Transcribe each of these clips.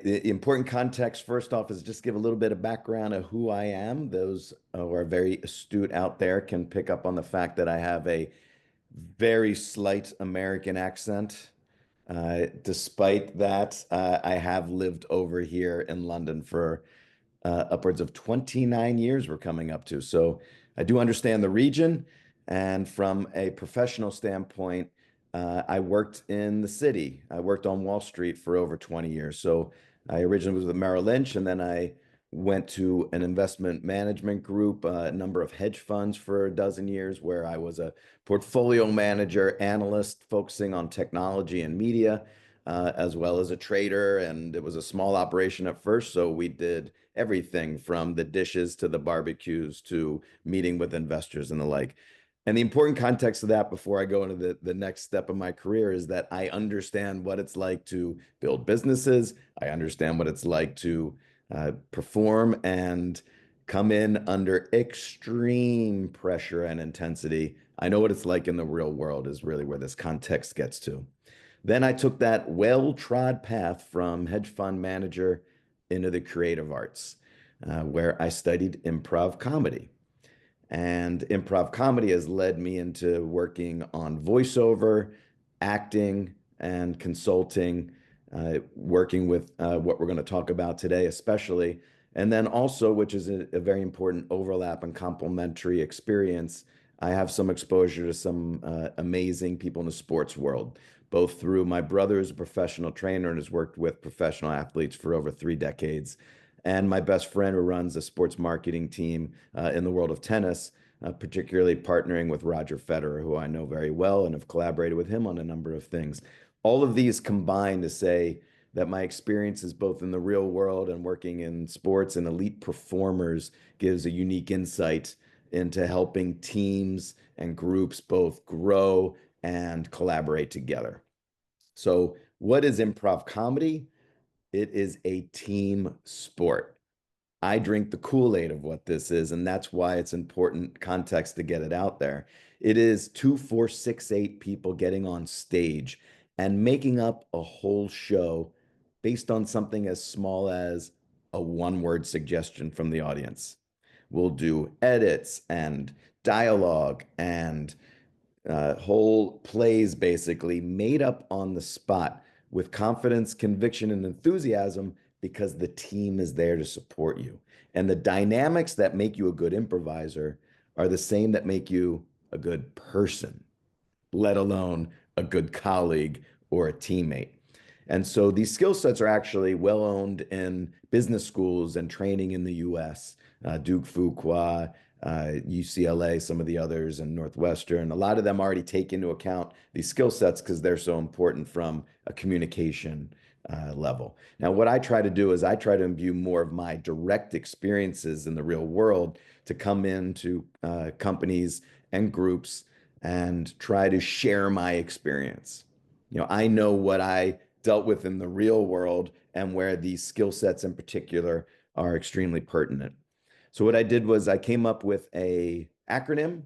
The important context, first off, is just give a little bit of background of who I am. Those who are very astute out there can pick up on the fact that I have a very slight American accent. Despite that, I have lived over here in London for upwards of 29 years we're coming up to. So I do understand the region. And from a professional standpoint, I worked in the city. I worked on Wall Street for over 20 years. So I originally was with Merrill Lynch, and then I went to an investment management group, a number of hedge funds for a dozen years, where I was a portfolio manager, analyst focusing on technology and media, as well as a trader. And it was a small operation at first. So we did everything from the dishes to the barbecues to meeting with investors and the like. And the important context of that before I go into the next step of my career is that I understand what it's like to build businesses. I understand what it's like to perform and come in under extreme pressure and intensity. I know what it's like in the real world is really where this context gets to. Then I took that well-trod path from hedge fund manager into the creative arts, where I studied improv comedy. And improv comedy has led me into working on voiceover, acting, and consulting, working with what we're going to talk about today, especially. And then also, which is a very important overlap and complementary experience, I have some exposure to some amazing people in the sports world, both through my brother who's a professional trainer and has worked with professional athletes for over 3 decades, and my best friend who runs a sports marketing team in the world of tennis, particularly partnering with Roger Federer, who I know very well and have collaborated with him on a number of things. All of these combine to say that my experiences both in the real world and working in sports and elite performers gives a unique insight into helping teams and groups both grow and collaborate together. So, what is improv comedy? It is a team sport. I drink the Kool-Aid of what this is, and that's why it's important context to get it out there. It is 2, 4, 6, 8 people getting on stage and making up a whole show based on something as small as a one-word suggestion from the audience. We'll do edits and dialogue and whole plays basically made up on the spot with confidence, conviction, and enthusiasm because the team is there to support you. And the dynamics that make you a good improviser are the same that make you a good person, let alone a good colleague or a teammate. And so these skill sets are actually well owned in business schools and training in the US, Duke Fuqua, UCLA, some of the others, and Northwestern. A lot of them already take into account these skill sets because they're so important from a communication level. Now, what I try to do is I try to imbue more of my direct experiences in the real world to come into companies and groups and try to share my experience. I know what I dealt with in the real world and where these skill sets in particular are extremely pertinent. So what I did was I came up with a acronym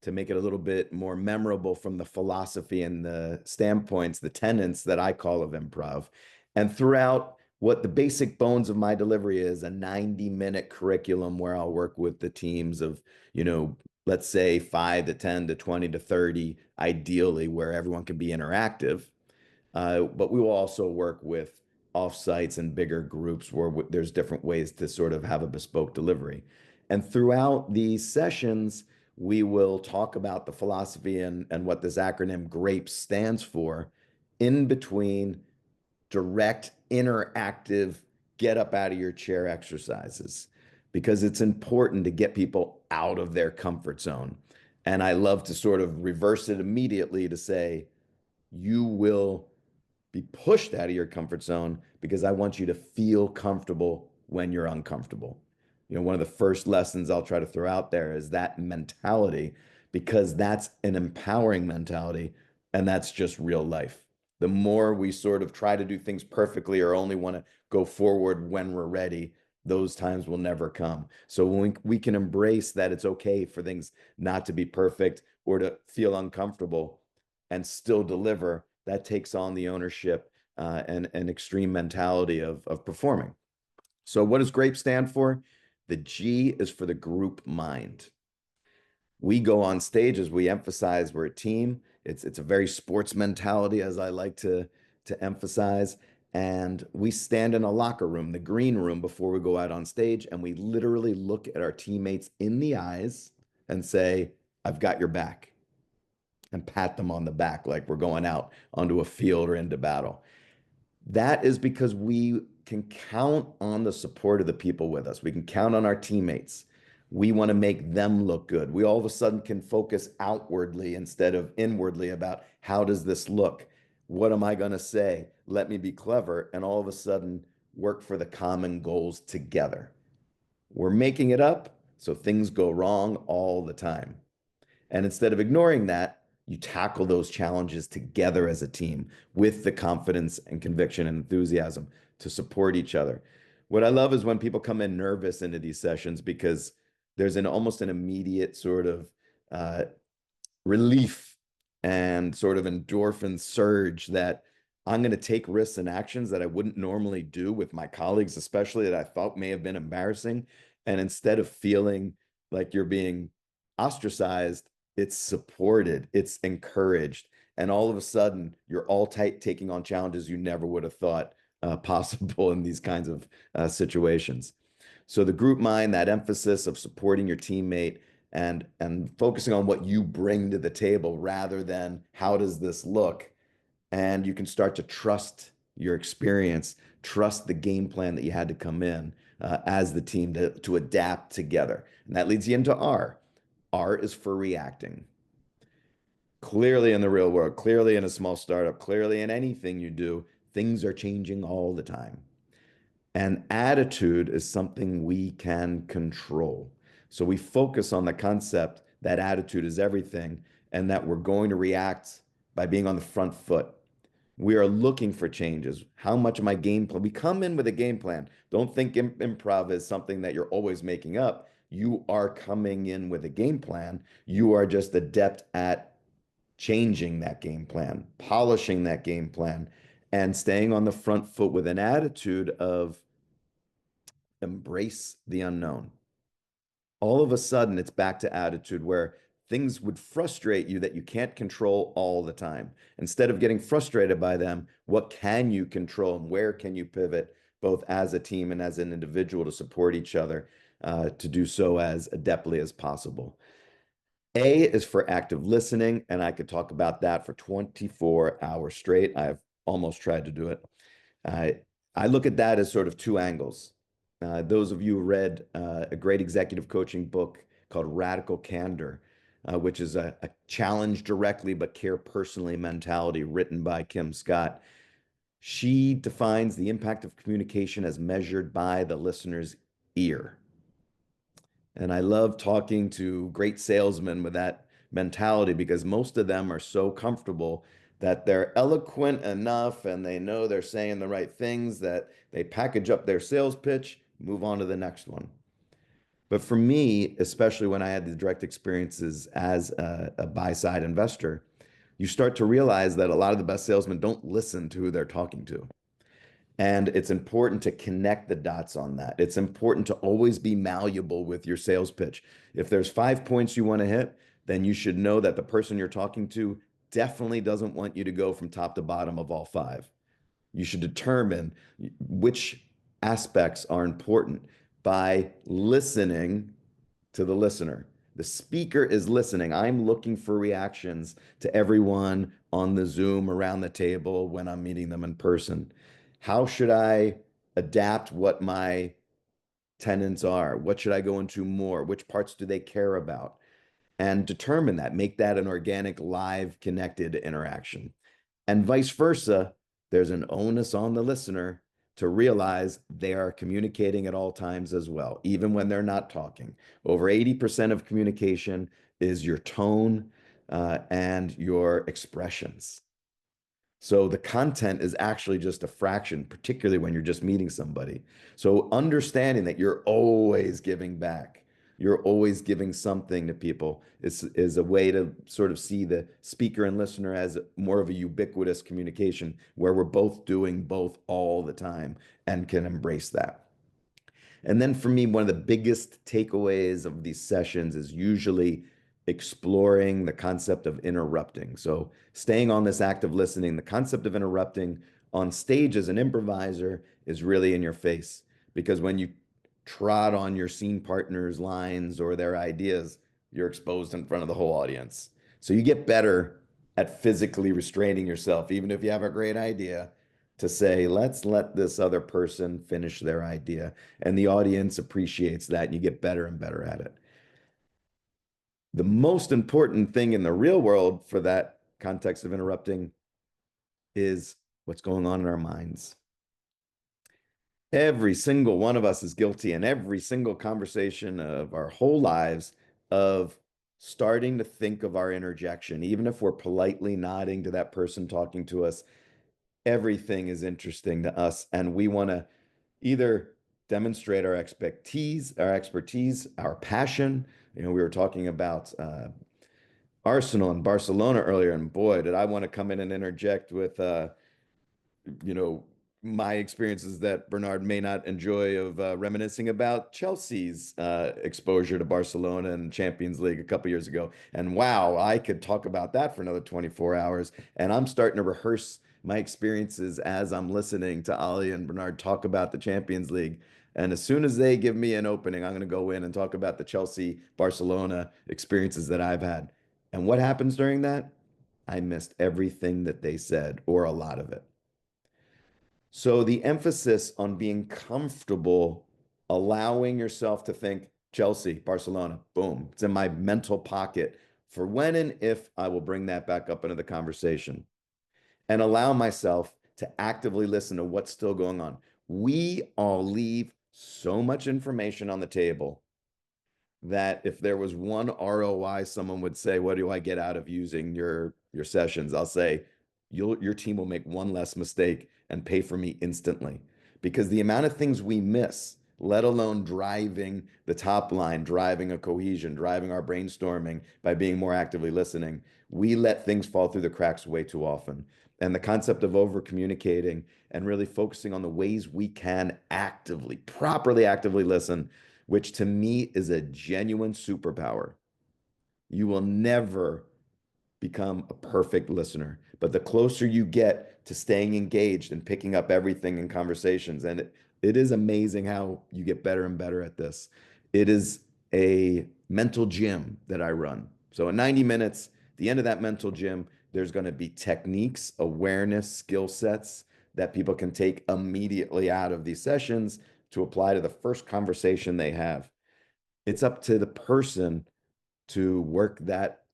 to make it a little bit more memorable from the philosophy and the standpoints, the tenets that I call of improv. And throughout what the basic bones of my delivery is a 90-minute curriculum where I'll work with the teams of, let's say 5 to 10 to 20 to 30, ideally, where everyone can be interactive. But we will also work with offsites and bigger groups where there's different ways to sort of have a bespoke delivery. And throughout these sessions, we will talk about the philosophy and what this acronym GRAPE stands for in between direct, interactive, get up out of your chair exercises, because it's important to get people out of their comfort zone. And I love to sort of reverse it immediately to say, you will be pushed out of your comfort zone because I want you to feel comfortable when you're uncomfortable. One of the first lessons I'll try to throw out there is that mentality, because that's an empowering mentality and that's just real life. The more we sort of try to do things perfectly or only want to go forward when we're ready, those times will never come. So when we can embrace that it's okay for things not to be perfect or to feel uncomfortable, and still deliver, that takes on the ownership and an extreme mentality of performing. So what does GRAPE stand for? The G is for the group mind. We go on stage as we emphasize we're a team. It's a very sports mentality, as I like to emphasize. And we stand in a locker room, the green room, before we go out on stage, and we literally look at our teammates in the eyes and say, "I've got your back," and pat them on the back like we're going out onto a field or into battle. That is because we can count on the support of the people with us. We can count on our teammates. We want to make them look good. We all of a sudden can focus outwardly instead of inwardly about how does this look? What am I going to say? Let me be clever. And all of a sudden work for the common goals together. We're making it up, so things go wrong all the time. And instead of ignoring that, you tackle those challenges together as a team with the confidence and conviction and enthusiasm to support each other. What I love is when people come in nervous into these sessions because there's an almost an immediate sort of uh, relief and sort of endorphin surge that I'm going to take risks and actions that I wouldn't normally do with my colleagues, especially that I thought may have been embarrassing. And instead of feeling like you're being ostracized, it's supported, it's encouraged. And all of a sudden, you're all tight taking on challenges you never would have thought possible in these kinds of situations. So the group mind, that emphasis of supporting your teammate and focusing on what you bring to the table rather than how does this look, and you can start to trust your experience, trust the game plan that you had to come in as the team to adapt together. And that leads you into R. R is for reacting. Clearly in the real world, clearly in a small startup, clearly in anything you do, things are changing all the time. And attitude is something we can control. So we focus on the concept that attitude is everything and that we're going to react by being on the front foot. We are looking for changes. How much of my game plan? We come in with a game plan. Don't think improv is something that you're always making up. You are coming in with a game plan. You are just adept at changing that game plan, polishing that game plan, and staying on the front foot with an attitude of embrace the unknown. All of a sudden, it's back to attitude where things would frustrate you that you can't control all the time. Instead of getting frustrated by them, what can you control and where can you pivot, both as a team and as an individual, to support each other to do so as adeptly as possible? A is for active listening, and I could talk about that for 24 hours straight. I've almost tried to do it. I I look at that as sort of two angles. Those of you who read a great executive coaching book called Radical Candor, which is a challenge directly but care personally mentality written by Kim Scott. She defines the impact of communication as measured by the listener's ear. And I love talking to great salesmen with that mentality because most of them are so comfortable that they're eloquent enough and they know they're saying the right things that they package up their sales pitch, move on to the next one. But for me, especially when I had the direct experiences as a buy side investor, you start to realize that a lot of the best salesmen don't listen to who they're talking to. And it's important to connect the dots on that. It's important to always be malleable with your sales pitch. If there's 5 points you want to hit, then you should know that the person you're talking to definitely doesn't want you to go from top to bottom of all five. You should determine which aspects are important by listening to the listener. The speaker is listening. I'm looking for reactions to everyone on the Zoom around the table when I'm meeting them in person. How should I adapt what my tenants are? What should I go into more? Which parts do they care about? And determine that, make that an organic, live, connected interaction. And vice versa, there's an onus on the listener to realize they are communicating at all times as well, even when they're not talking. Over 80% of communication is your tone and your expressions. So the content is actually just a fraction, particularly when you're just meeting somebody. So understanding that you're always giving back, You're always giving something to people. Is a way to sort of see the speaker and listener as more of a ubiquitous communication where we're both doing both all the time and can embrace that. And then for me, one of the biggest takeaways of these sessions is usually exploring the concept of interrupting. So, staying on this active listening, the concept of interrupting on stage as an improviser is really in your face because when you trot on your scene partner's lines or their ideas, you're exposed in front of the whole audience. So, you get better at physically restraining yourself, even if you have a great idea, to say, let's let this other person finish their idea. And the audience appreciates that, and you get better and better at it. The most important thing in the real world for that context of interrupting is what's going on in our minds. Every single one of us is guilty in every single conversation of our whole lives of starting to think of our interjection, even if we're politely nodding to that person talking to us. Everything is interesting to us, and we want to either demonstrate our expertise, our passion. We were talking about Arsenal and Barcelona earlier, and boy, did I want to come in and interject with you know, my experiences that Bernard may not enjoy of reminiscing about Chelsea's exposure to Barcelona and Champions League a couple years ago. And wow, I could talk about that for another 24 hours. And I'm starting to rehearse my experiences as I'm listening to Ali and Bernard talk about the Champions League. And as soon as they give me an opening, I'm going to go in and talk about the Chelsea Barcelona experiences that I've had. And what happens during that? I missed everything that they said, or a lot of it. So the emphasis on being comfortable, allowing yourself to think Chelsea, Barcelona, boom, it's in my mental pocket for when and if I will bring that back up into the conversation and allow myself to actively listen to what's still going on. We all leave so much information on the table that if there was one ROI someone would say, what do I get out of using your sessions? I'll say, your team will make one less mistake and pay for me instantly. Because the amount of things we miss, let alone driving the top line, driving a cohesion, driving our brainstorming by being more actively listening, we let things fall through the cracks way too often. And the concept of over communicating and really focusing on the ways we can actively, properly actively listen, which to me is a genuine superpower. You will never become a perfect listener, but the closer you get to staying engaged and picking up everything in conversations, and it is amazing how you get better and better at this. It is a mental gym that I run. So in 90 minutes, the end of that mental gym, there's going to be techniques, awareness, skill sets that people can take immediately out of these sessions to apply to the first conversation they have. It's up to the person to work that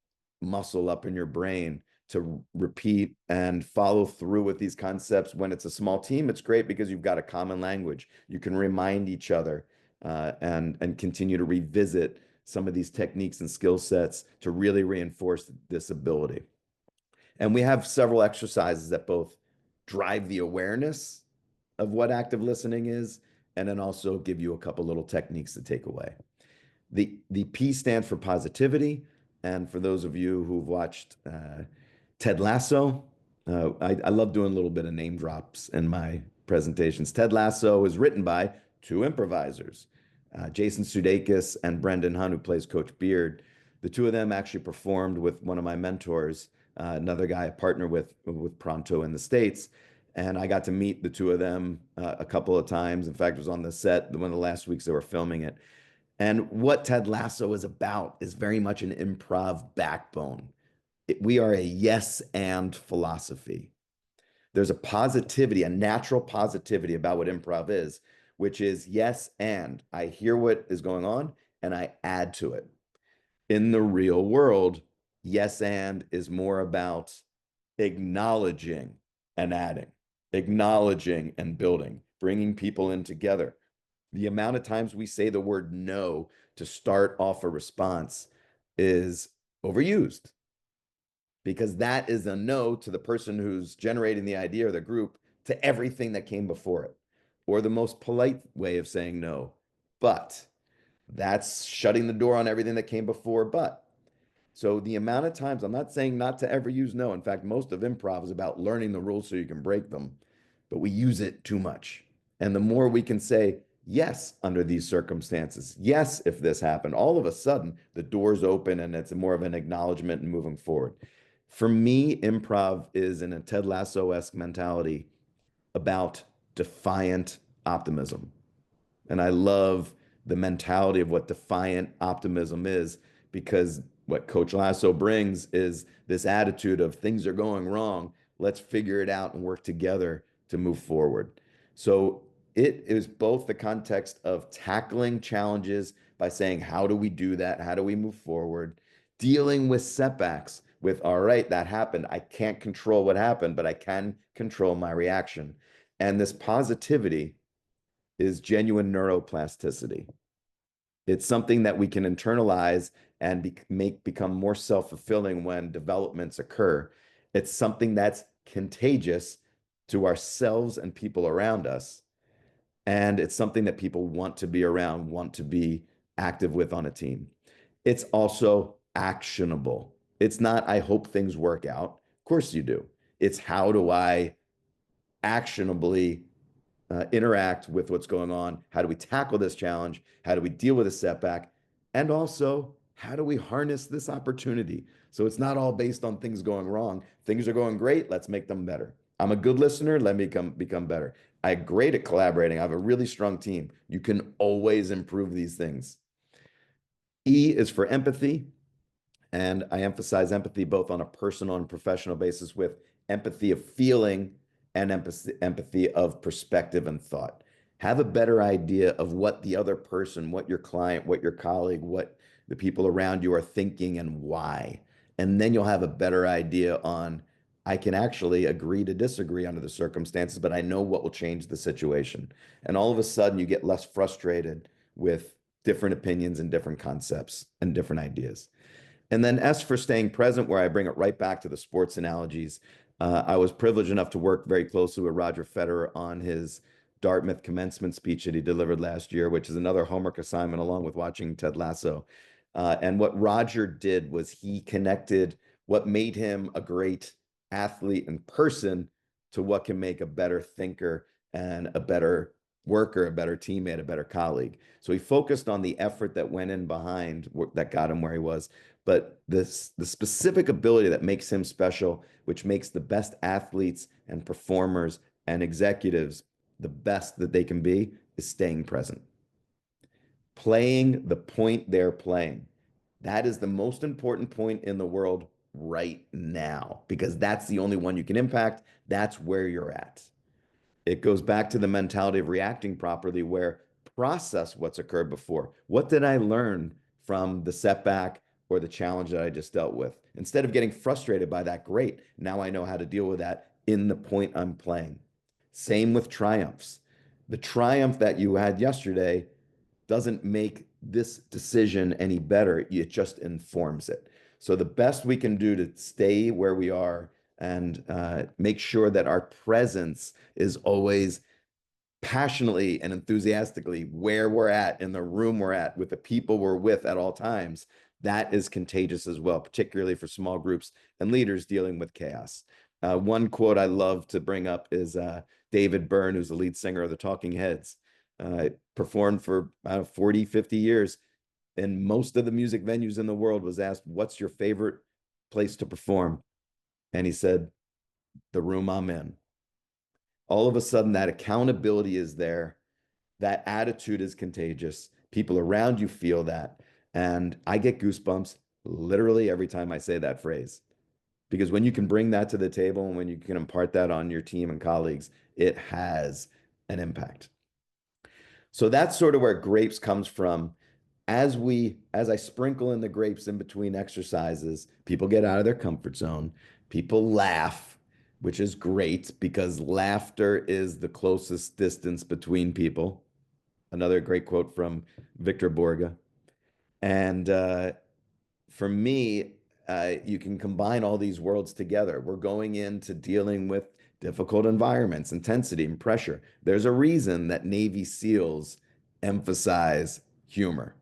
muscle up in your brain to repeat and follow through with these concepts. When it's a small team, it's great because you've got a common language. You can remind each other and continue to revisit some of these techniques and skill sets to really reinforce this ability. And we have several exercises that both drive the awareness of what active listening is and then also give you a couple little techniques to take away. The P stands for positivity. And for those of you who've watched Ted Lasso, I love doing a little bit of name drops in my presentations. Ted Lasso is written by two improvisers, Jason Sudeikis and Brendan Hunt, who plays Coach Beard. The two of them actually performed with one of my mentors, another guy I partner with Pronto in the States. And I got to meet the two of them a couple of times. In fact, I was on the set one of the last weeks they were filming it. And what Ted Lasso is about is very much an improv backbone. We are a yes and philosophy. There's a positivity, a natural positivity about what improv is, which is yes and. I hear what is going on and I add to it. In the real world, yes and is more about acknowledging and adding, acknowledging and building, bringing people in together. The amount of times we say the word no to start off a response is overused because that is a no to the person who's generating the idea or the group to everything that came before it. Or the most polite way of saying no, but That's shutting the door on everything that came before, but. So the amount of times, I'm not saying not to ever use no. In fact, most of improv is about learning the rules so you can break them, but we use it too much. And the more we can say, yes, under these circumstances, yes, if this happened, all of a sudden the doors open and it's more of an acknowledgement and moving forward. For me, improv is in a Ted Lasso-esque mentality about defiant optimism. And I love the mentality of what defiant optimism is, because what Coach Lasso brings is this attitude of things are going wrong. Let's figure it out and work together to move forward. So it is both the context of tackling challenges by saying, how do we do that? How do we move forward? Dealing with setbacks with, all right, that happened. I can't control what happened, but I can control my reaction. And this positivity is genuine neuroplasticity. It's something that we can internalize and make become more self-fulfilling when developments occur. It's something that's contagious to ourselves and people around us. And it's something that people want to be around, want to be active with on a team. It's also actionable. It's not, I hope things work out. Of course you do. It's how do I actionably interact with what's going on? How do we tackle this challenge? How do we deal with a setback? And also, how do we harness this opportunity? So it's not all based on things going wrong. Things are going great. Let's make them better. I'm a good listener. Let me become better. I'm great at collaborating. I have a really strong team. You can always improve these things. E is for empathy. And I emphasize empathy both on a personal and professional basis, with empathy of feeling and empathy of perspective and thought. Have a better idea of what the other person, what your client, what your colleague, what the people around you are thinking and why. And then you'll have a better idea on, I can actually agree to disagree under the circumstances, but I know what will change the situation. And all of a sudden, you get less frustrated with different opinions and different concepts and different ideas. And then S for staying present, where I bring it right back to the sports analogies. I was privileged enough to work very closely with Roger Federer on his Dartmouth commencement speech that he delivered last year, which is another homework assignment along with watching Ted Lasso. And what Roger did was he connected what made him a great athlete and person to what can make a better thinker and a better worker, a better teammate, a better colleague. So he focused on the effort that went in behind that got him where he was, but the specific ability that makes him special, which makes the best athletes and performers and executives the best that they can be, is staying present. Playing the point they're playing. That is the most important point in the world right now, because that's the only one you can impact. That's where you're at. It goes back to the mentality of reacting properly, where process what's occurred before. What did I learn from the setback or the challenge that I just dealt with? Instead of getting frustrated by that, great. Now I know how to deal with that in the point I'm playing. Same with triumphs. The triumph that you had yesterday doesn't make this decision any better. It just informs it. So the best we can do to stay where we are and make sure that our presence is always passionately and enthusiastically where we're at in the room we're at with the people we're with at all times, that is contagious as well, particularly for small groups and leaders dealing with chaos. One quote I love to bring up is David Byrne, who's the lead singer of the Talking Heads, performed for 40, 50 years in most of the music venues in the world, was asked, what's your favorite place to perform? And he said, the room I'm in. All of a sudden, that accountability is there. That attitude is contagious. People around you feel that. And I get goosebumps literally every time I say that phrase. Because when you can bring that to the table and when you can impart that on your team and colleagues, it has an impact. So that's sort of where grapes comes from. As I sprinkle in the grapes in between exercises, people get out of their comfort zone. People laugh, which is great because laughter is the closest distance between people. Another great quote from Victor Borga. And for me, you can combine all these worlds together. We're going into dealing with difficult environments, intensity, and pressure. There's a reason that Navy SEALs emphasize humor.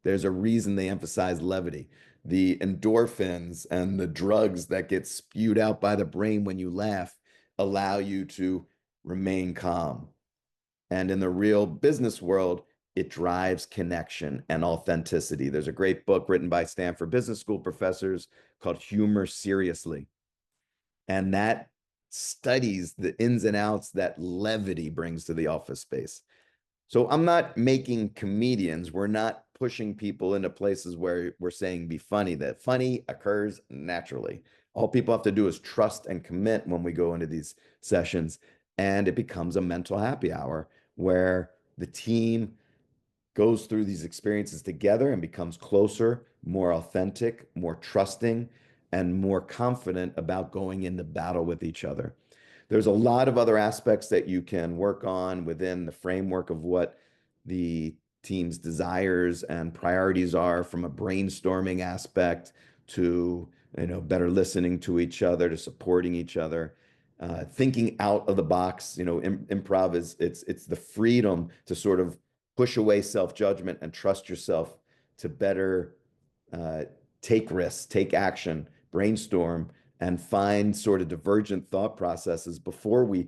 There's a reason they emphasize levity. The endorphins and the drugs that get spewed out by the brain when you laugh allow you to remain calm. And in the real business world, it drives connection and authenticity. There's a great book written by Stanford Business School professors called Humor Seriously. And that studies the ins and outs that levity brings to the office space. So I'm not making comedians. We're not pushing people into places where we're saying be funny. That funny occurs naturally. All people have to do is trust and commit when we go into these sessions, and it becomes a mental happy hour where the team goes through these experiences together and becomes closer, more authentic, more trusting, and more confident about going into battle with each other. There's a lot of other aspects that you can work on within the framework of what the team's desires and priorities are, from a brainstorming aspect to better listening to each other, to supporting each other, thinking out of the box. Improv is it's the freedom to sort of push away self-judgment and trust yourself to better uh, take risks, take action, brainstorm, and find sort of divergent thought processes before we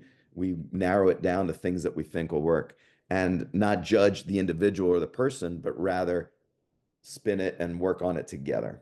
narrow it down to things that we think will work, and not judge the individual or the person, but rather spin it and work on it together.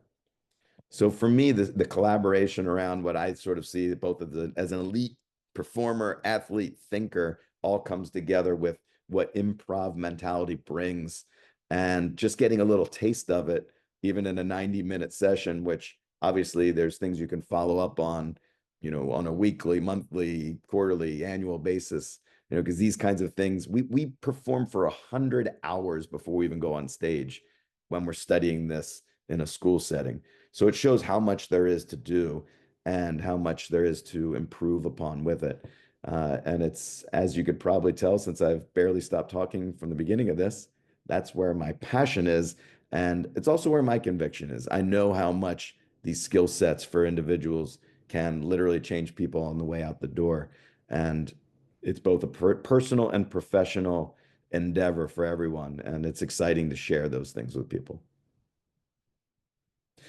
So for me, the collaboration around what I sort of see both as an elite performer, athlete, thinker, all comes together with what improv mentality brings. And just getting a little taste of it, even in a 90-minute session, which obviously there's things you can follow up on, on a weekly, monthly, quarterly, annual basis, because these kinds of things, we perform for 100 hours before we even go on stage when we're studying this in a school setting. So it shows how much there is to do and how much there is to improve upon with it. And it's, as you could probably tell, since I've barely stopped talking from the beginning of this, that's where my passion is. And it's also where my conviction is. I know how much these skill sets for individuals can literally change people on the way out the door. And it's both a personal and professional endeavor for everyone. And it's exciting to share those things with people.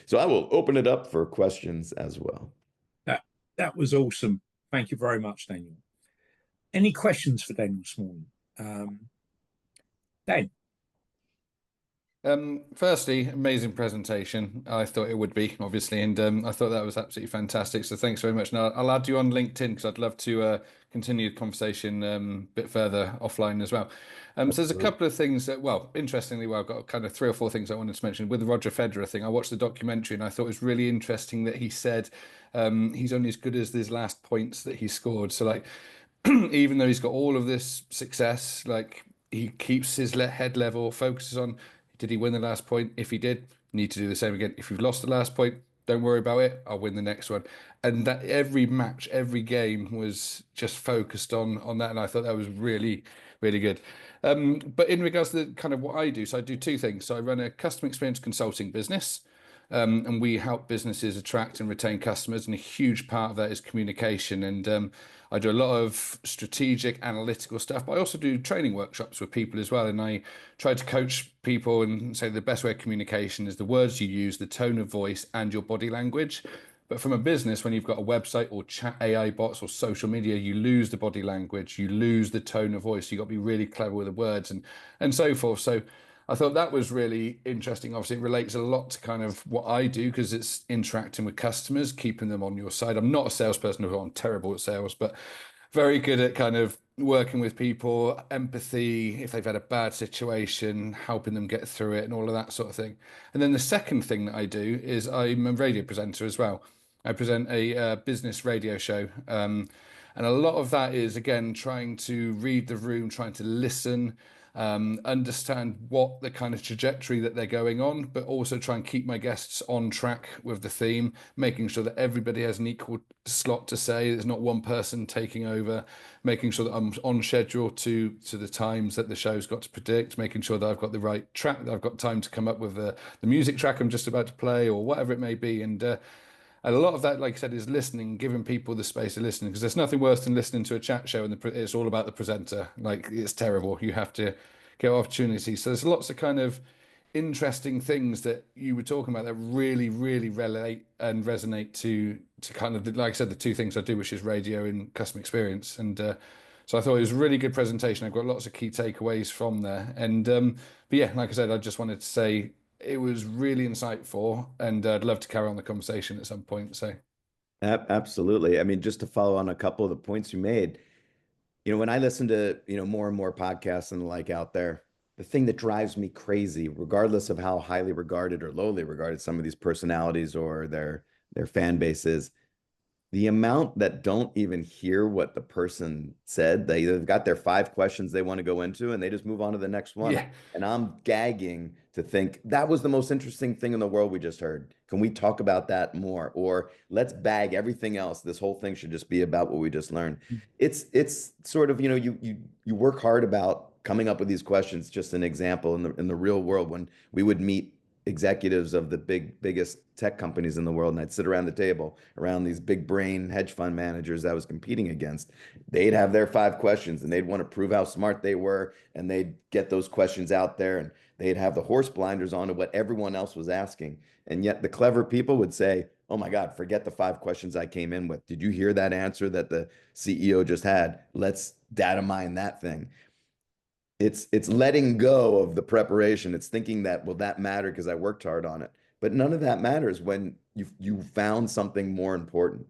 So I will open it up for questions as well. That was awesome. Thank you very much, Daniel. Any questions for Daniel this morning? Dan. Firstly, amazing presentation. I thought it would be, obviously, and I thought that was absolutely fantastic. So thanks very much. Now, I'll add you on LinkedIn because I'd love to continue the conversation a bit further offline as well. So there's a couple of things that, well, interestingly, I've got kind of 3 or 4 things I wanted to mention. With the Roger Federer thing, I watched the documentary and I thought it was really interesting that he said he's only as good as his last points that he scored. So, like, even though he's got all of this success, like, he keeps his head level, focuses on, did he win the last point? If he did, need to do the same again. If you've lost the last point, don't worry about it. I'll win the next one. And that every match, every game was just focused on that. And I thought that was really, really good. But in regards to kind of what I do, so I do 2 things. So I run a customer experience consulting business. And we help businesses attract and retain customers, and a huge part of that is communication. And I do a lot of strategic, analytical stuff, but I also do training workshops with people as well. And I try to coach people and say the best way of communication is the words you use, the tone of voice, and your body language. But from a business, when you've got a website or chat AI bots or social media, you lose the body language, you lose the tone of voice. You've got to be really clever with the words and so forth. So I thought that was really interesting. Obviously, it relates a lot to kind of what I do because it's interacting with customers, keeping them on your side. I'm not a salesperson, I'm terrible at sales, but very good at kind of working with people, empathy, if they've had a bad situation, helping them get through it and all of that sort of thing. And then the second thing that I do is I'm a radio presenter as well. I present a business radio show. And a lot of that is, again, trying to read the room, trying to listen, understand what the kind of trajectory that they're going on, but also try and keep my guests on track with the theme, making sure that everybody has an equal slot to say. There's not one person taking over, making sure that I'm on schedule to the times that the show's got to predict, making sure that I've got the right track, that I've got time to come up with the music track I'm just about to play or whatever it may be. And a lot of that, like I said, is listening, giving people the space to listen, because there's nothing worse than listening to a chat show and it's all about the presenter. Like, it's terrible. You have to get opportunities. So there's lots of kind of interesting things that you were talking about that really, really relate and resonate to kind of, like I said, the two things I do, which is radio and customer experience. And so I thought it was a really good presentation. I've got lots of key takeaways from there. And but yeah, like I said, I just wanted to say it was really insightful, and I'd love to carry on the conversation at some point. So Absolutely. I mean, just to follow on a couple of the points you made, when I listen to, more and more podcasts and the like out there, the thing that drives me crazy, regardless of how highly regarded or lowly regarded some of these personalities or their fan base is, the amount that don't even hear what the person said. They've got their 5 questions they want to go into and they just move on to the next one. yeah, And I'm gagging to think that was the most interesting thing in the world we just heard. Can we talk about that more? Or let's bag everything else. This whole thing should just be about what we just learned. It's sort of, you work hard about coming up with these questions. Just an example in the real world, when we would meet executives of the biggest tech companies in the world, and I'd sit around the table around these big brain hedge fund managers I was competing against. They'd have their 5 questions and they'd want to prove how smart they were, and they'd get those questions out there, and they'd have the horse blinders on to what everyone else was asking. And yet the clever people would say, oh my God, forget the 5 questions I came in with. Did you hear that answer that the CEO just had? Let's data mine that thing. It's letting go of the preparation. It's thinking that, will that matter because I worked hard on it? But none of that matters when you found something more important.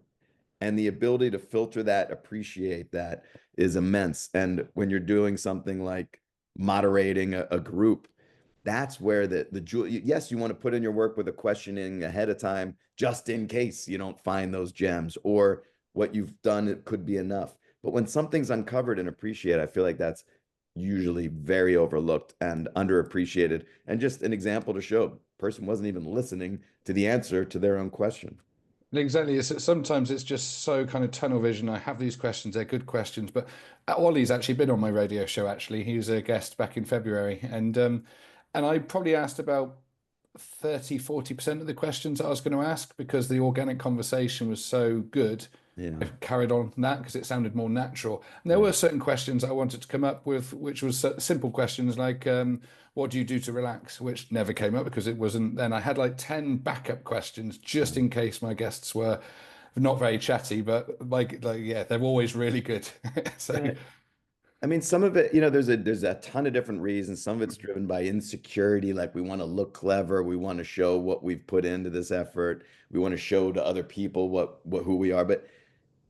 And the ability to filter that, appreciate that, is immense. And when you're doing something like moderating a group, that's where the jewel. Yes, you want to put in your work with a questioning ahead of time, just in case you don't find those gems, or what you've done, it could be enough. But when something's uncovered and appreciated, I feel like that's usually very overlooked and underappreciated. And just an example to show, person wasn't even listening to the answer to their own question. exactly. Sometimes it's just so kind of tunnel vision. I have these questions, they're good questions, but Ollie's actually been on my radio show, actually. He was a guest back in February. And I probably asked about 30-40% of the questions I was going to ask because the organic conversation was so good. Yeah. I carried on that because it sounded more natural. And there were certain questions I wanted to come up with, which was simple questions like, what do you do to relax? Which never came up because it wasn't. Then I had like 10 backup questions just in case my guests were not very chatty, but yeah, they're always really good. So Right. I mean, some of it, there's a ton of different reasons. Some of it's driven by insecurity, like we want to look clever, we want to show what we've put into this effort, we want to show to other people what who we are. But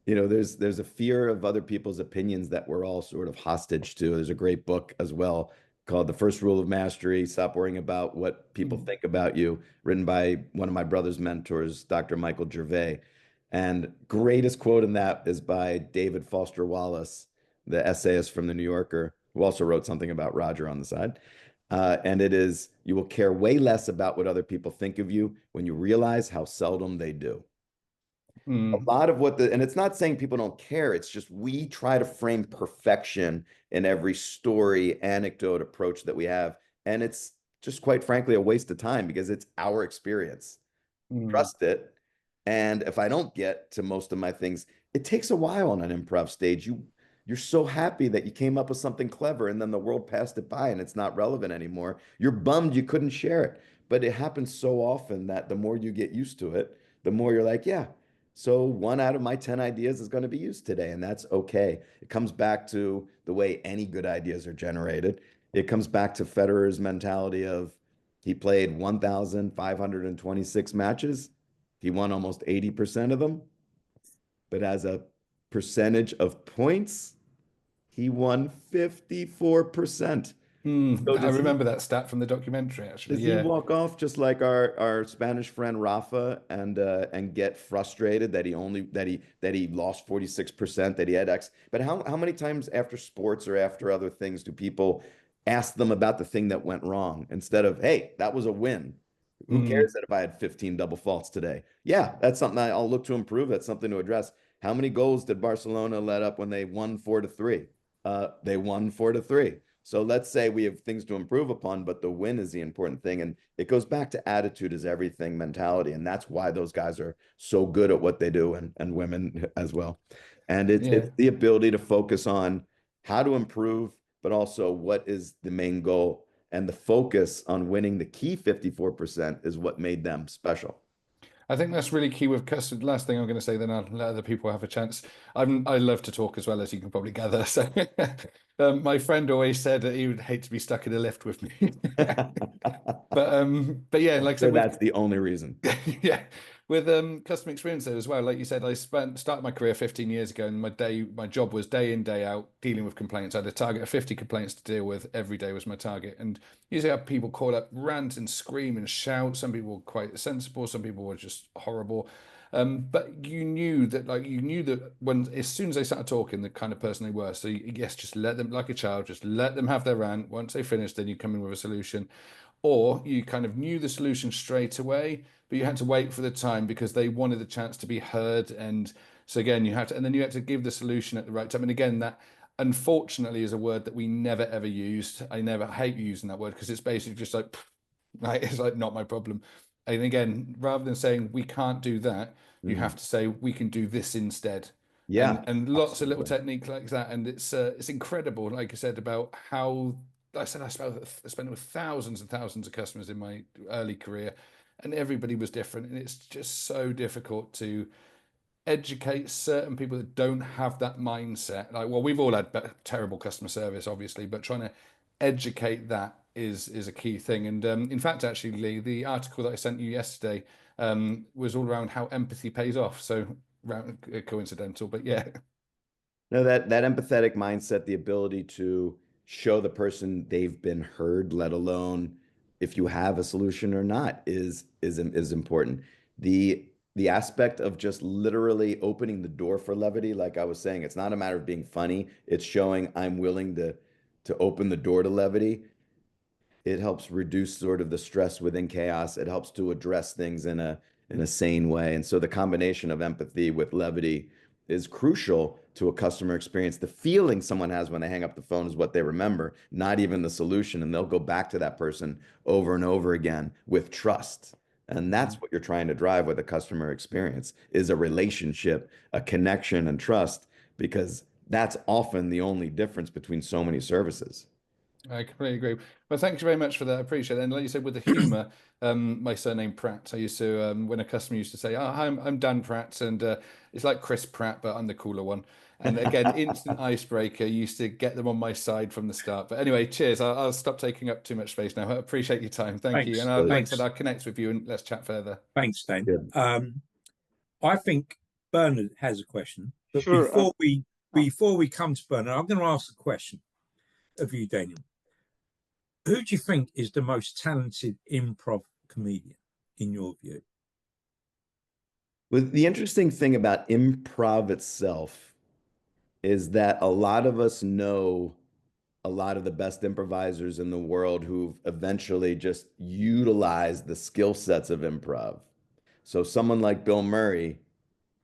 there's a fear of other people's opinions that we're all sort of hostage to. There's a great book as well called The First Rule of Mastery: Stop Worrying About What People Think About You, written by one of my brother's mentors, Dr. Michael Gervais. And greatest quote in that is by David Foster Wallace, the essayist from the New Yorker, who also wrote something about Roger on the side. And it is, you will care way less about what other people think of you when you realize how seldom they do. A lot of and it's not saying people don't care, it's just we try to frame perfection in every story, anecdote, approach that we have. And it's just quite frankly a waste of time because it's our experience. Trust it. And if I don't get to most of my things, it takes a while on an improv stage. You're so happy that you came up with something clever and then the world passed it by and it's not relevant anymore. You're bummed you couldn't share it. But it happens so often that the more you get used to it, the more you're like, yeah, so 1 out of my 10 ideas is going to be used today, and that's okay. It comes back to the way any good ideas are generated. It comes back to Federer's mentality of he played 1,526 matches. He won almost 80% of them. But as a percentage of points, he won 54%. So I remember that stat from the documentary, actually. does he Yeah. walk off just like our Spanish friend Rafa and get frustrated that he lost 46%, that he had X? But how many times after sports or after other things do people ask them about the thing that went wrong instead of, hey, that was a win? Who cares that if I had 15 double faults today? Yeah, that's something I'll look to improve. That's something to address. How many goals did Barcelona let up when they won 4-3? They won 4-3. So let's say we have things to improve upon, but the win is the important thing. And it goes back to attitude is everything mentality. And that's why those guys are so good at what they do, and women as well. And it's the ability to focus on how to improve, but also what is the main goal. And the focus on winning the key 54% is what made them special. I think that's really key with custard. Last thing I'm going to say, then I'll let other people have a chance. I love to talk as well, as you can probably gather. So my friend always said that he would hate to be stuck in a lift with me. But yeah, like I said, That's the only reason. yeah, with customer experience there as well. Like you said, I started my career 15 years ago, and my job was day in, day out dealing with complaints. I had a target of 50 complaints to deal with every day was my target, and usually have people call up, rant and scream and shout. Some people were quite sensible, some people were just horrible. But you knew that when as soon as they started talking, the kind of person they were. So yes, just let them, like a child, just let them have their rant. Once they finished, then you come in with a solution, or you kind of knew the solution straight away, but you had to wait for the time because they wanted the chance to be heard. And so again, and then you had to give the solution at the right time. And again, that unfortunately is a word that we never ever used. I hate using that word because it's basically just like, right, it's like not my problem. And again, rather than saying we can't do that, you have to say we can do this instead. Yeah, And lots of little absolutely. techniques like that, and it's incredible. Like I said about how I spent with thousands and thousands of customers in my early career, and everybody was different, and it's just so difficult to educate certain people that don't have that mindset. Like, well, we've all had terrible customer service, obviously, but trying to educate that is a key thing. And in fact, actually, Lee, the article that I sent you yesterday was all around how empathy pays off. So coincidental, but yeah. No, that empathetic mindset, the ability to show the person they've been heard, let alone if you have a solution or not, is important. The aspect of just literally opening the door for levity, like I was saying, it's not a matter of being funny. It's showing I'm willing to open the door to levity. It helps reduce sort of the stress within chaos. It helps to address things in a sane way. And so the combination of empathy with levity is crucial to a customer experience. The feeling someone has when they hang up the phone is what they remember, not even the solution. And they'll go back to that person over and over again with trust. And that's what you're trying to drive with a customer experience is a relationship, a connection and trust, because that's often the only difference between so many services. I completely agree. Well, thank you very much for that. I appreciate it. And like you said, with the humour, my surname Pratt. I used to when a customer used to say, "Oh, hi, I'm Dan Pratt," and it's like Chris Pratt, but I'm the cooler one. And again, instant icebreaker. Used to get them on my side from the start. But anyway, cheers. I'll stop taking up too much space now. I appreciate your time. Thank you. Thanks. And like I Thanks. said, I'll connect with you and let's chat further. Thanks, Dan. Good. I think Bernard has a question, but Sure. before we come to Bernard, I'm going to ask a question of you, Daniel. Who do you think is the most talented improv comedian in your view? Well, the interesting thing about improv itself is that a lot of us know a lot of the best improvisers in the world who've eventually just utilized the skill sets of improv. So someone like Bill Murray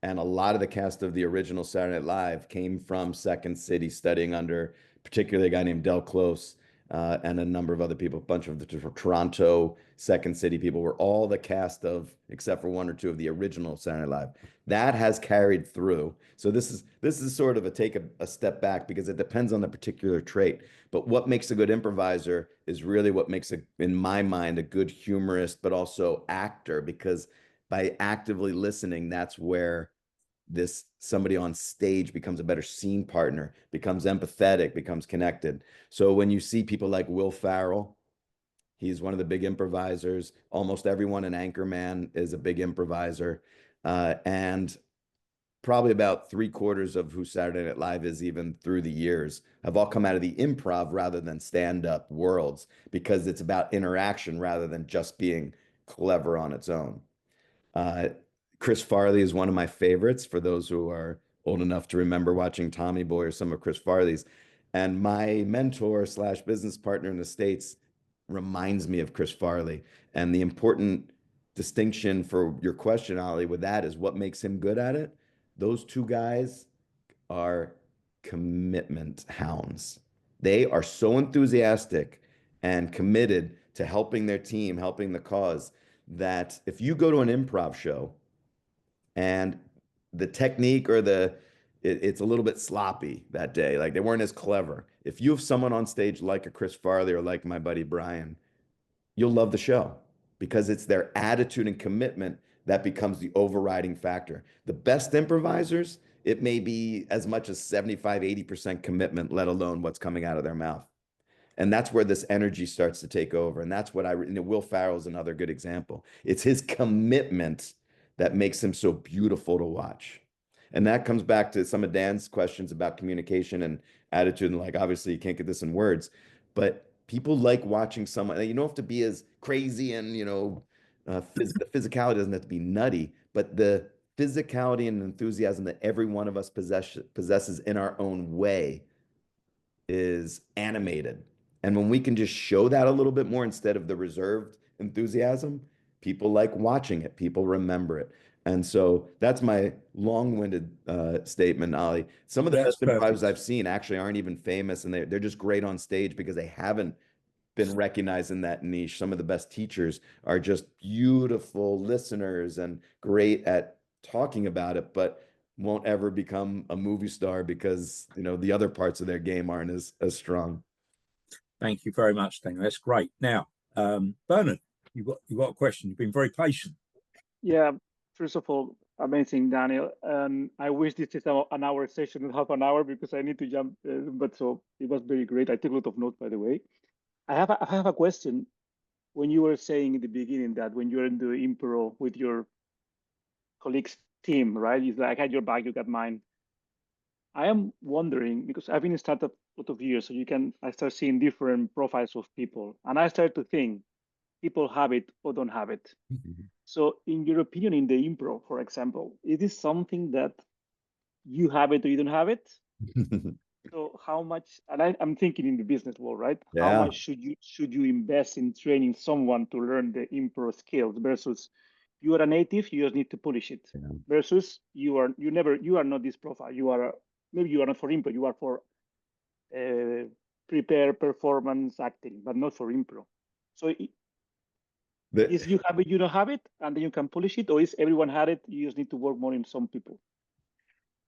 and a lot of the cast of the original Saturday Night Live came from Second City, studying under particularly a guy named Del Close and a number of other people. A bunch of the Toronto Second City people were all the cast of, except for one or two of the original Saturday Night Live. That has carried through. So this is sort of a step back because it depends on the particular trait. But what makes a good improviser is really what makes in my mind, a good humorist, but also actor, because by actively listening, that's where this somebody on stage becomes a better scene partner, becomes empathetic, becomes connected. So when you see people like Will Ferrell, he's one of the big improvisers. Almost everyone in Anchorman is a big improviser. And probably about 3/4 of who Saturday Night Live is, even through the years, have all come out of the improv rather than stand-up worlds, because it's about interaction rather than just being clever on its own. Uh, Chris Farley is one of my favorites for those who are old enough to remember watching Tommy Boy or some of Chris Farley's. And my mentor slash business partner in the States reminds me of Chris Farley. And the important distinction for your question, Ollie, with that is what makes him good at it. Those two guys are commitment hounds. They are so enthusiastic and committed to helping their team, helping the cause, that if you go to an improv show and the technique or it's a little bit sloppy that day. Like they weren't as clever. If you have someone on stage like a Chris Farley or like my buddy Brian, you'll love the show because it's their attitude and commitment that becomes the overriding factor. The best improvisers, it may be as much as 75, 80% commitment, let alone what's coming out of their mouth. And that's where this energy starts to take over. And that's what Will Ferrell's another good example. It's his commitment that makes him so beautiful to watch. And that comes back to some of Dan's questions about communication and attitude. And like, obviously, you can't get this in words, but people like watching someone. You don't have to be as crazy and, the physicality doesn't have to be nutty, but the physicality and enthusiasm that every one of us possesses in our own way is animated. And when we can just show that a little bit more instead of the reserved enthusiasm, people like watching it, people remember it. And so that's my long-winded statement, Ollie. Some of the That's best improvs perfect. I've seen actually aren't even famous, and they're just great on stage because they haven't been recognized in that niche. Some of the best teachers are just beautiful listeners and great at talking about it, but won't ever become a movie star because the other parts of their game aren't as strong. Thank you very much, Daniel. That's great. Now, Bernard, you've got a question. You've been very patient. Yeah, first of all, amazing, Daniel. I wish this is an hour session, not half an hour, because I need to jump. But so it was very great. I took a lot of notes, by the way. I have a question. When you were saying in the beginning that when you're in the improv with your colleagues team, right? It's like I had your back, you got mine. I am wondering because I've been in startup a lot of years, so I start seeing different profiles of people, and I start to think people have it or don't have it. So, in your opinion, in the improv, for example, is this something that you have it or you don't have it? So, how much? And I'm thinking in the business world, right? How Yeah. much should you invest in training someone to learn the improv skills versus you are a native, you just need to polish it. Yeah. Versus you are not this profile. Maybe you are not for improv. You are for prepare performance acting, but not for improv. So is you have it, you don't have it, and then you can polish it, or is everyone had it? You just need to work more in some people.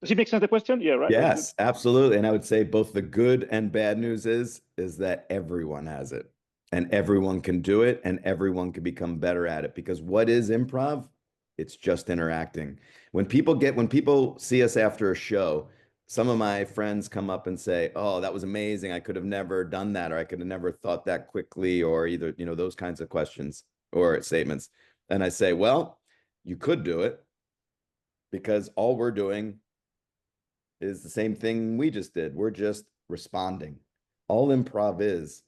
Does it make sense? The question? Yeah, right. Yes, absolutely. And I would say both the good and bad news is that everyone has it and everyone can do it and everyone can become better at it because what is improv? It's just interacting. When people see us after a show, some of my friends come up and say, "Oh, that was amazing. I could have never done that or I could have never thought that quickly," or either, those kinds of questions or statements. And I say, "Well, you could do it because all we're doing is the same thing we just did. We're just responding. All improv is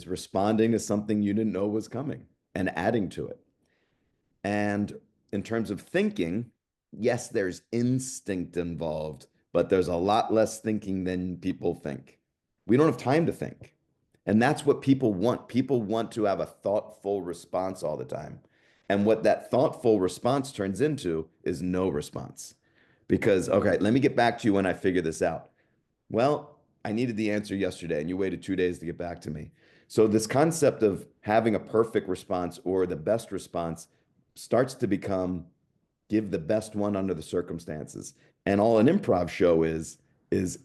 responding to something you didn't know was coming and adding to it. And in terms of thinking, yes, there's instinct involved, but there's a lot less thinking than people think. We don't have time to think. And that's what people want. People want to have a thoughtful response all the time. And what that thoughtful response turns into is no response. Because, okay, let me get back to you when I figure this out. Well, I needed the answer yesterday and you waited 2 days to get back to me. So, this concept of having a perfect response or the best response starts to become give the best one under the circumstances. And all an improv show is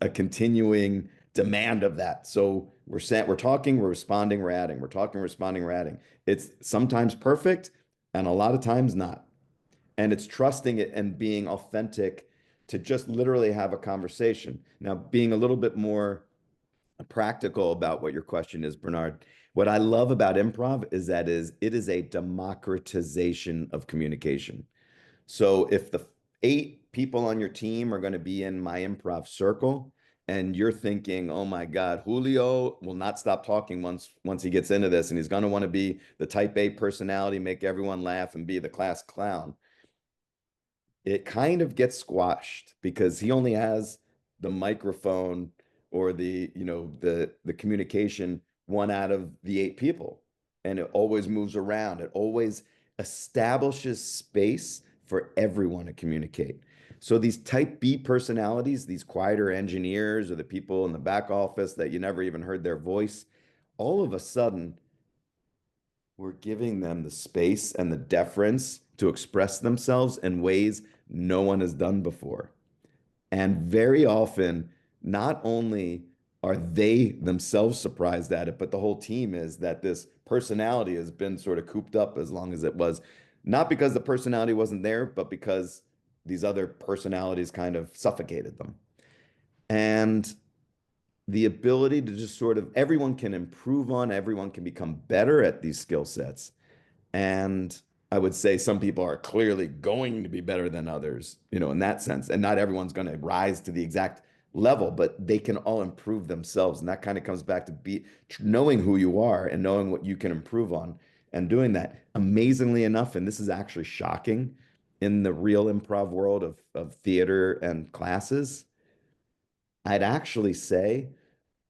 a continuing demand of that. So, we're talking, we're responding, we're adding, we're talking, responding, we're adding. It's sometimes perfect and a lot of times not. And it's trusting it and being authentic to just literally have a conversation. Now, being a little bit more practical about what your question is, Bernard, what I love about improv is that it is a democratization of communication. So if the 8 people on your team are going to be in my improv circle, and you're thinking, oh my God, Julio will not stop talking once he gets into this, and he's going to want to be the type A personality, make everyone laugh, and be the class clown, it kind of gets squashed because he only has the microphone or the communication one out of the 8 people, and it always moves around. It always establishes space for everyone to communicate. So these type B personalities, these quieter engineers or the people in the back office that you never even heard their voice, all of a sudden we're giving them the space and the deference to express themselves in ways no one has done before. And very often, not only are they themselves surprised at it, but the whole team is, that this personality has been sort of cooped up as long as it was, not because the personality wasn't there, but because these other personalities kind of suffocated them. And the ability to just sort of, everyone can improve on, everyone can become better at these skill sets. And I would say some people are clearly going to be better than others, in that sense. And not everyone's going to rise to the exact level, but they can all improve themselves. And that kind of comes back to knowing who you are and knowing what you can improve on and doing that. Amazingly enough, and this is actually shocking in the real improv world of theater and classes, I'd actually say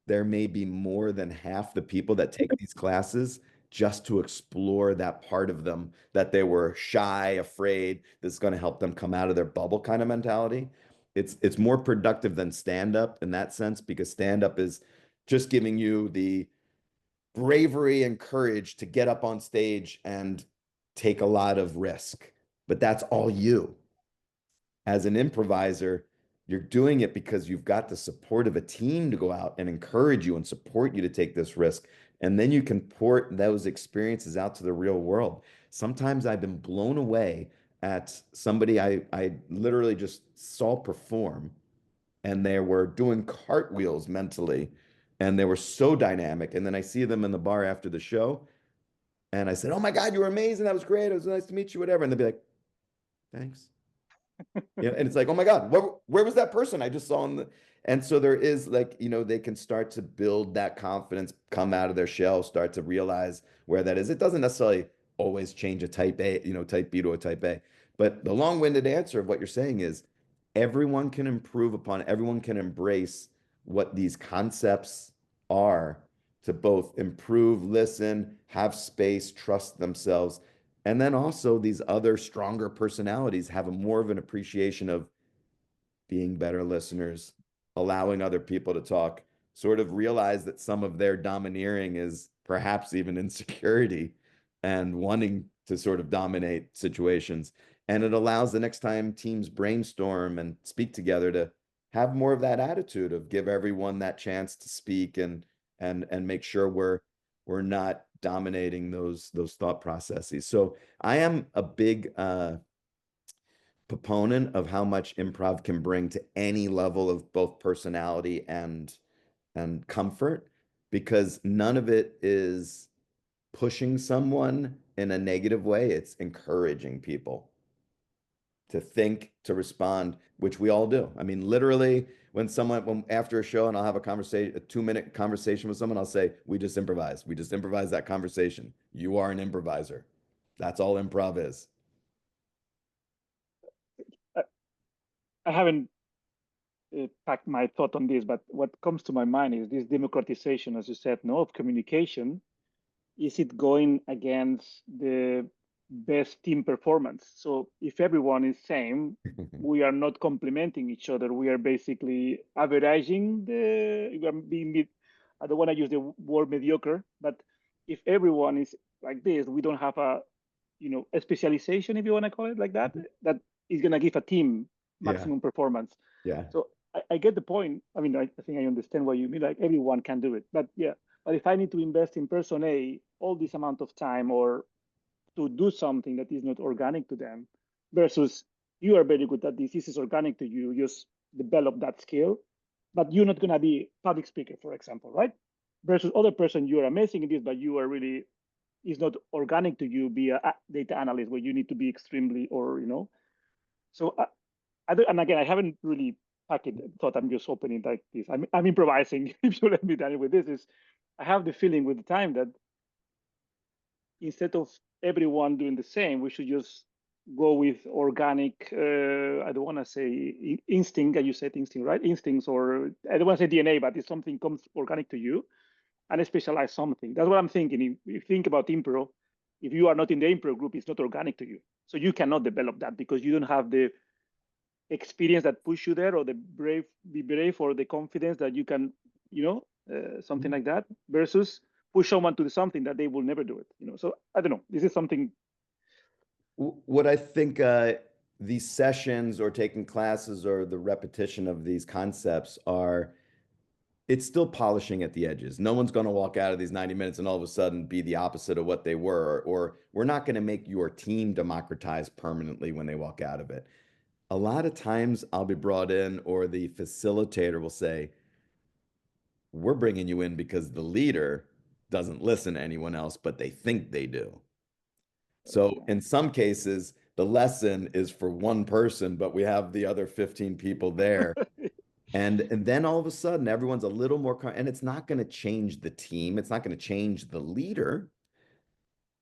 there may be more than half the people that take these classes just to explore that part of them that they were shy, afraid, that's going to help them come out of their bubble kind of mentality. It's more productive than stand-up in that sense, because stand-up is just giving you the bravery and courage to get up on stage and take a lot of risk. But that's all you. As an improviser, you're doing it because you've got the support of a team to go out and encourage you and support you to take this risk. And then you can port those experiences out to the real world. Sometimes I've been blown away at somebody I literally just saw perform, and they were doing cartwheels mentally, and they were so dynamic. And then I see them in the bar after the show, and I said, "Oh my God, you were amazing. That was great. It was nice to meet you, whatever." And they'd be like, "Thanks." Yeah, and it's like, oh my God, where was that person I just saw in the? And so there is, like, they can start to build that confidence, come out of their shell, start to realize where that is. It doesn't necessarily always change a type A, type B to a type A. But the long-winded answer of what you're saying is everyone can improve upon, everyone can embrace what these concepts are, to both improve, listen, have space, trust themselves. And then also these other stronger personalities have a more of an appreciation of being better listeners, allowing other people to talk, sort of realize that some of their domineering is perhaps even insecurity and wanting to sort of dominate situations. And it allows the next time teams brainstorm and speak together to have more of that attitude of give everyone that chance to speak, and make sure we're not dominating those thought processes. So I am a big proponent of how much improv can bring to any level of both personality and comfort, because none of it is pushing someone in a negative way. It's encouraging people to think, to respond, which we all do. I mean, literally, when after a show and I'll have a 2-minute conversation with someone, I'll say, we just improvised. We just improvised that conversation. You are an improviser. That's all improv is. I haven't packed my thought on this, but what comes to my mind is this democratization, as you said, no, of communication. Is it going against the best team performance? So if everyone is same, we are not complementing each other. We are basically averaging we are being, I don't want to use the word mediocre, but if everyone is like this, we don't have a specialization, if you want to call it like that, that is going to give a team maximum performance. Yeah. So I get the point. I mean, I think I understand what you mean. Like everyone can do it, but yeah. But if I need to invest in person A all this amount of time, or to do something that is not organic to them, versus you are very good at this is organic to you, just develop that skill, but you're not going to be public speaker, for example, right? Versus other person, you are amazing in this, but you are really, is not organic to you, be a data analyst where you need to be extremely, or so and again, I haven't really packed it, thought I'm just opening like this. I'm improvising, if you let me, Daniel, with this is, I have the feeling with the time that instead of everyone doing the same, we should just go with organic, I don't want to say instinct, you said instinct, right? Instincts, or I don't want to say DNA, but if something comes organic to you, and specialize something. That's what I'm thinking. If you think about improv, if you are not in the improv group, it's not organic to you. So you cannot develop that because you don't have the experience that push you there, or the be brave, or the confidence that you can, something like that, versus push someone to do something that they will never do it. So I don't know. This is something. What I think these sessions or taking classes or the repetition of these concepts it's still polishing at the edges. No one's going to walk out of these 90 minutes and all of a sudden be the opposite of what they were, or we're not going to make your team democratize permanently when they walk out of it. A lot of times I'll be brought in, or the facilitator will say, we're bringing you in because the leader doesn't listen to anyone else, but they think they do. So in some cases, the lesson is for one person, but we have the other 15 people there. And then all of a sudden, everyone's a little more, and it's not going to change the team. It's not going to change the leader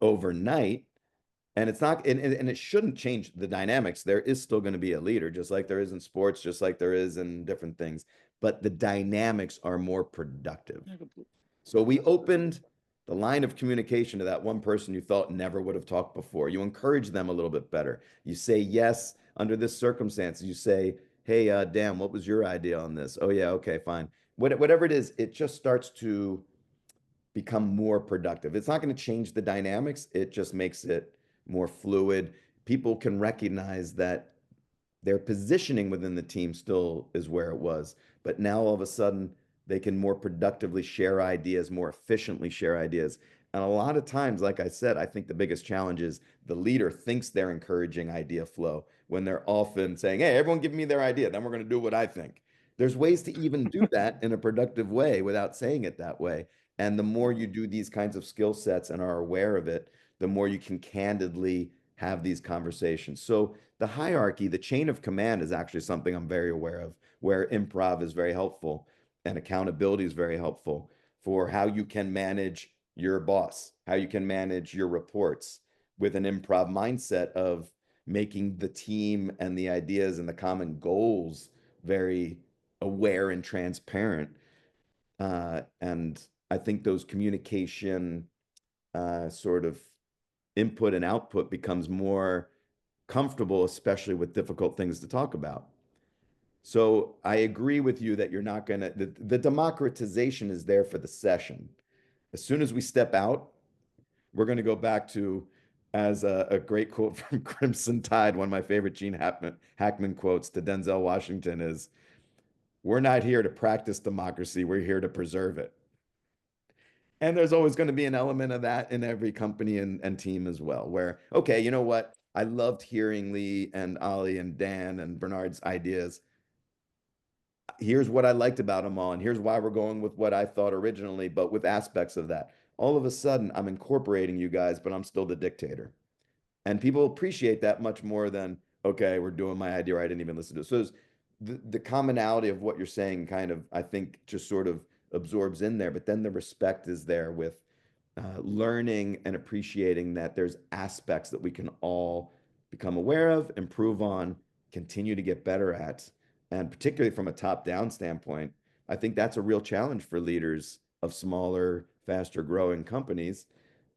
overnight. And it's not, and it shouldn't change the dynamics. There is still going to be a leader, just like there is in sports, just like there is in different things. But the dynamics are more productive. So we opened the line of communication to that one person you thought never would have talked before. You encourage them a little bit better. You say yes under this circumstance. You say, hey, Dan, what was your idea on this? Oh, yeah, okay, fine. Whatever it is, it just starts to become more productive. It's not going to change the dynamics. It just makes it more fluid. People can recognize that their positioning within the team still is where it was, but now all of a sudden they can more productively share ideas, more efficiently share ideas. And a lot of times, like I said, I think the biggest challenge is the leader thinks they're encouraging idea flow when they're often saying, hey, everyone give me their idea, then we're going to do what I think. There's ways to even do that in a productive way without saying it that way. And the more you do these kinds of skill sets and are aware of it, the more you can candidly have these conversations. So the hierarchy, the chain of command is actually something I'm very aware of, where improv is very helpful and accountability is very helpful for how you can manage your boss, how you can manage your reports with an improv mindset of making the team and the ideas and the common goals very aware and transparent. And I think those communication sort of input and output becomes more comfortable, especially with difficult things to talk about. So I agree with you that you're not going to, the democratization is there for the session. As soon as we step out, we're going to go back to, as a great quote from Crimson Tide, one of my favorite Gene Hackman quotes to Denzel Washington is, we're not here to practice democracy, we're here to preserve it. And there's always going to be an element of that in every company and team as well, where, okay, you know what? I loved hearing Lee and Ollie and Dan and Bernard's ideas. Here's what I liked about them all, and here's why we're going with what I thought originally, but with aspects of that. All of a sudden, I'm incorporating you guys, but I'm still the dictator. And people appreciate that much more than, okay, we're doing my idea, or I didn't even listen to it. So the commonality of what you're saying kind of, I think, just sort of absorbs in there, but then the respect is there with learning and appreciating that there's aspects that we can all become aware of, improve on, continue to get better at. And particularly from a top-down standpoint, I think that's a real challenge for leaders of smaller, faster growing companies,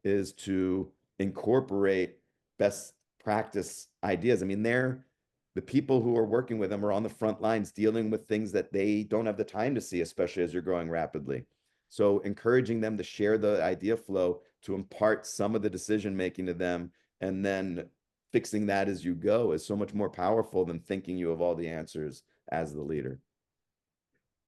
is to incorporate best practice ideas. I mean, the people who are working with them are on the front lines dealing with things that they don't have the time to see, especially as you're growing rapidly. So encouraging them to share the idea flow, to impart some of the decision making to them, and then fixing that as you go is so much more powerful than thinking you have all the answers as the leader.